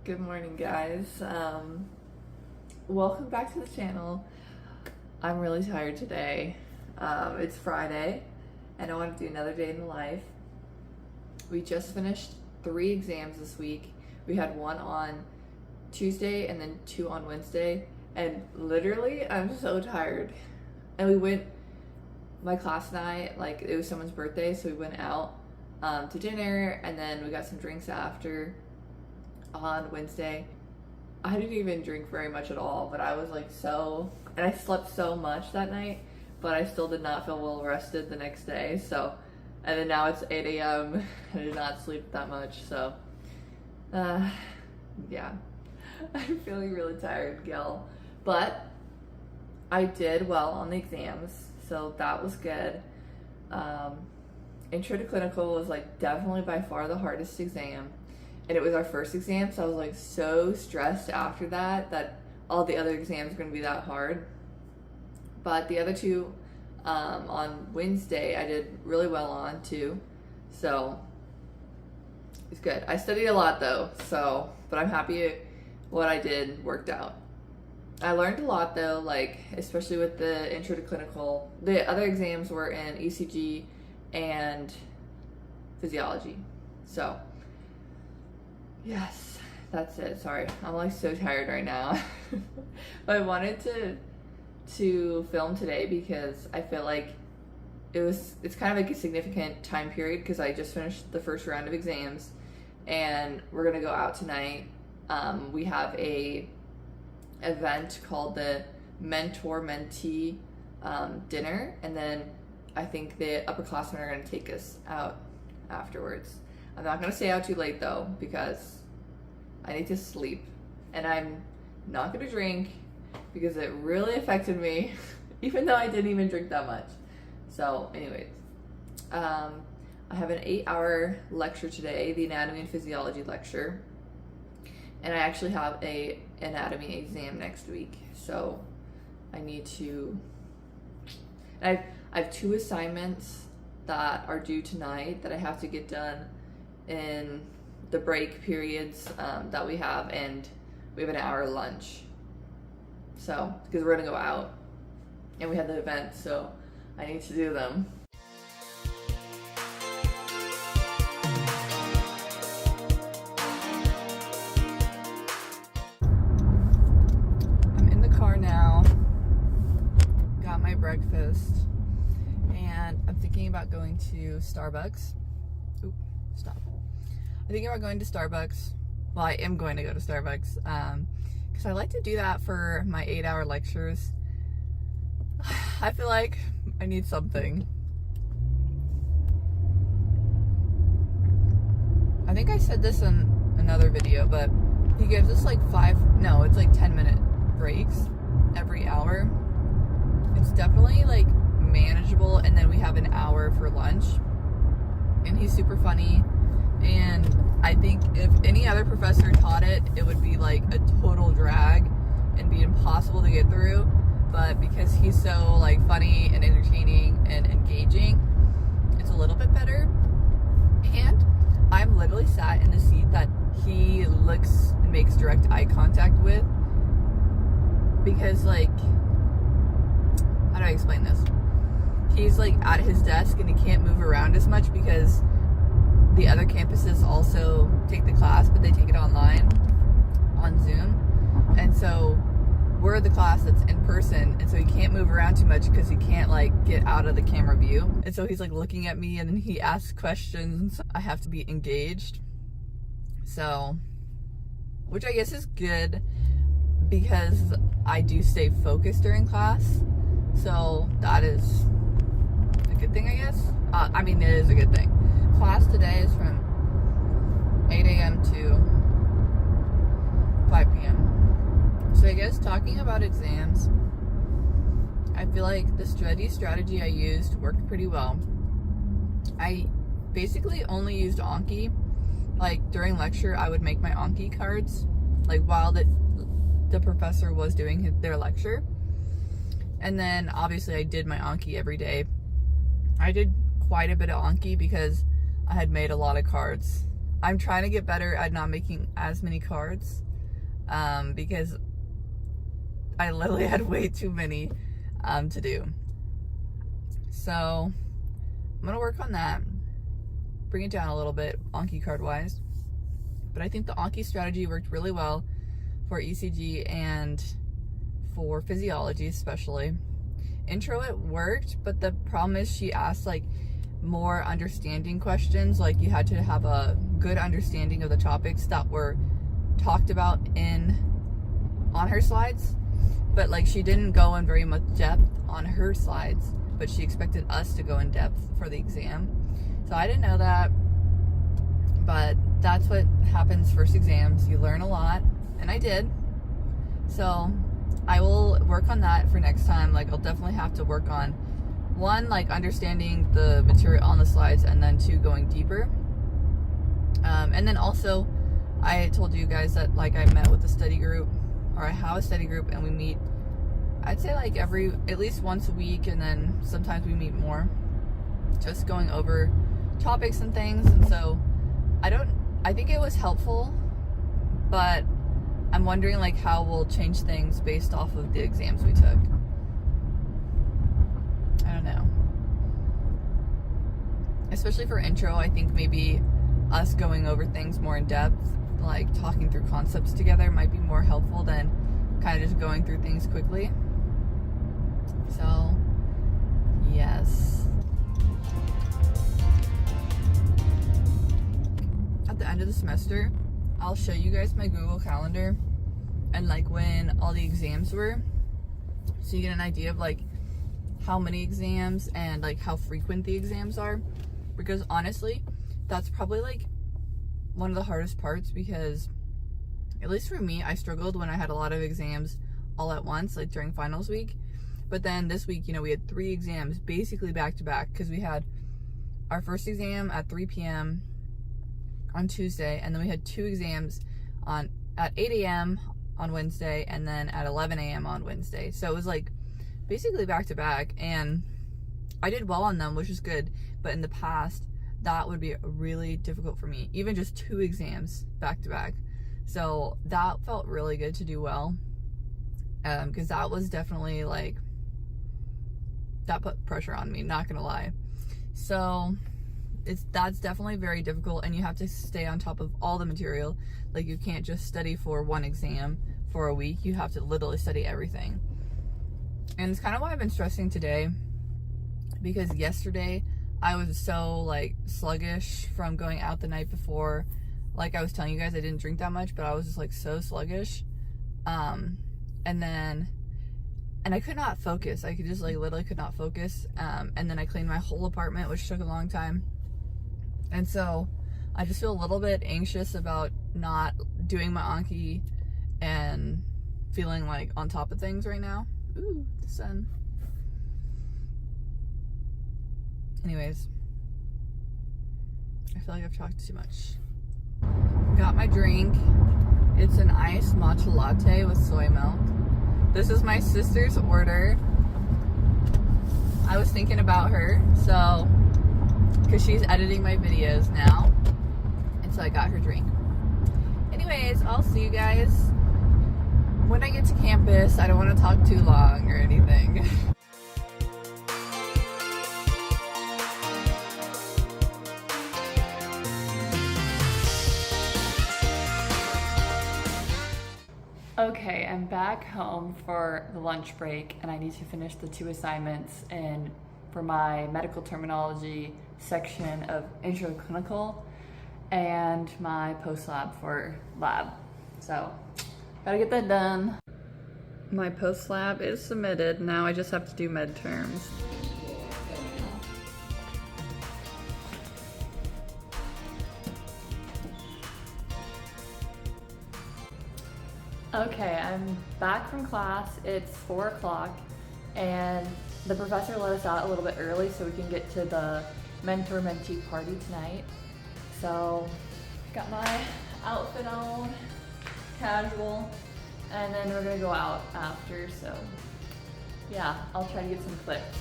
Good morning, guys. Welcome back to the channel. I'm really tired today. It's Friday and I want to do another day in the life. We just finished 3 exams this week. We had 1 on Tuesday and then 2 on Wednesday, and literally I'm so tired. And we went, my class night, like it was someone's birthday, so we went out to dinner, and then we got some drinks after on Wednesday. I didn't even drink very much at all, but I was like and I slept so much that night, but I still did not feel well rested the next day. So, and then now it's 8 a.m. I did not sleep that much, so yeah, I'm feeling really tired, Gil. But I did well on the exams, so that was good. Intro to clinical was like definitely by far the hardest exam, and it was our first exam, so I was like so stressed after that all the other exams are going to be that hard. But the other 2 on Wednesday I did really well on too, so it's good. I studied a lot though, but I'm happy what I did worked out. I learned a lot though, like especially with the intro to clinical. The other exams were in ECG and physiology. So yes, that's it. Sorry, I'm like so tired right now. But I wanted to film today because I feel like it's kind of like a significant time period, because I just finished the first round of exams and we're gonna go out tonight. We have a event called the mentor-mentee dinner, and then I think the upperclassmen are going to take us out afterwards. I'm not going to stay out too late though, because I need to sleep, and I'm not going to drink because it really affected me even though I didn't even drink that much. So anyways, I have an 8-hour lecture today, the anatomy and physiology lecture, and I actually have a anatomy exam next week, so I need to, I have 2 assignments that are due tonight that I have to get done in the break periods that we have, and we have an hour lunch, so because we're gonna go out and we have the event, so I need to do them. Breakfast, and I'm thinking about going to Starbucks. Oop, stop. I'm thinking about going to Starbucks. Well, I am going to go to Starbucks because I like to do that for my 8-hour lectures. I feel like I need something. I think I said this in another video, but he gives us like 10-minute breaks every hour. It's definitely like manageable, and then we have an hour for lunch, and he's super funny, and I think if any other professor taught it, it would be like a total drag and be impossible to get through, but because he's so like funny and entertaining and engaging, it's a little bit better. And I'm literally sat in the seat that he looks and makes direct eye contact with, because like, how do I explain this? He's like at his desk and he can't move around as much because the other campuses also take the class, but they take it online on Zoom. And so we're the class that's in person, and so he can't move around too much because he can't like get out of the camera view. And so he's like looking at me, and then he asks questions. I have to be engaged. So, which I guess is good because I do stay focused during class. So that is a good thing, I guess. I mean, it is a good thing. Class today is from 8 a.m. to 5 p.m. So I guess talking about exams, I feel like the study strategy I used worked pretty well. I basically only used Anki. Like during lecture, I would make my Anki cards, like while the professor was doing their lecture. And then obviously I did my Anki every day. I did quite a bit of Anki because I had made a lot of cards I'm trying to get better at not making as many cards, because I literally had way too many to do. So I'm gonna work on that, bring it down a little bit Anki card wise. But I think the Anki strategy worked really well for ECG and for physiology especially. Intro, it worked, but the problem is she asked like more understanding questions. Like you had to have a good understanding of the topics that were talked about on her slides, but like she didn't go in very much depth on her slides, but she expected us to go in depth for the exam. So I didn't know that, but that's what happens first exams. You learn a lot, and I did. So I will work on that for next time. Like I'll definitely have to work on one, like understanding the material on the slides, and then two, going deeper. And then also I told you guys that like I met with a study group, or I have a study group, and we meet, I'd say like at least once a week, and then sometimes we meet more, just going over topics and things. And so I think it was helpful, but I'm wondering like how we'll change things based off of the exams we took. I don't know. Especially for intro, I think maybe us going over things more in depth, like talking through concepts together, might be more helpful than kind of just going through things quickly. So, yes. At the end of the semester, I'll show you guys my Google Calendar and like when all the exams were, so you get an idea of like how many exams and like how frequent the exams are. Because honestly, that's probably like one of the hardest parts, because at least for me, I struggled when I had a lot of exams all at once, like during finals week. But then this week, we had 3 exams basically back to back, because we had our first exam at 3 p.m. on Tuesday, and then we had 2 exams at 8 a.m. on Wednesday, and then at 11 a.m. on Wednesday. So it was like basically back to back, and I did well on them, which is good. But in the past, that would be really difficult for me, even just 2 exams back to back. So that felt really good to do well, because that was definitely like, that put pressure on me, not gonna lie. So that's definitely very difficult, and you have to stay on top of all the material. Like you can't just study for one exam for a week, you have to literally study everything. And it's kind of why I've been stressing today, because yesterday I was so like sluggish from going out the night before. Like I was telling you guys, I didn't drink that much, but I was just like so sluggish. And I could not focus. I could just like literally could not focus. And then I cleaned my whole apartment, which took a long time. And so I just feel a little bit anxious about not doing my Anki and feeling like on top of things right now. Ooh, the sun. Anyways, I feel like I've talked too much. Got my drink. It's an iced matcha latte with soy milk. This is my sister's order. I was thinking about her, so, because she's editing my videos now, and so I got her drink. Anyways, I'll see you guys when I get to campus. I don't want to talk too long or anything. Okay, I'm back home for the lunch break, and I need to finish the 2 assignments for my medical terminology section of intro clinical and my post lab for lab. So, gotta get that done. My post lab is submitted. Now I just have to do med terms. Okay, I'm back from class. It's 4 o'clock, and the professor let us out a little bit early so we can get to the mentor-mentee party tonight. So, got my outfit on, casual, and then we're gonna go out after, so yeah, I'll try to get some clips.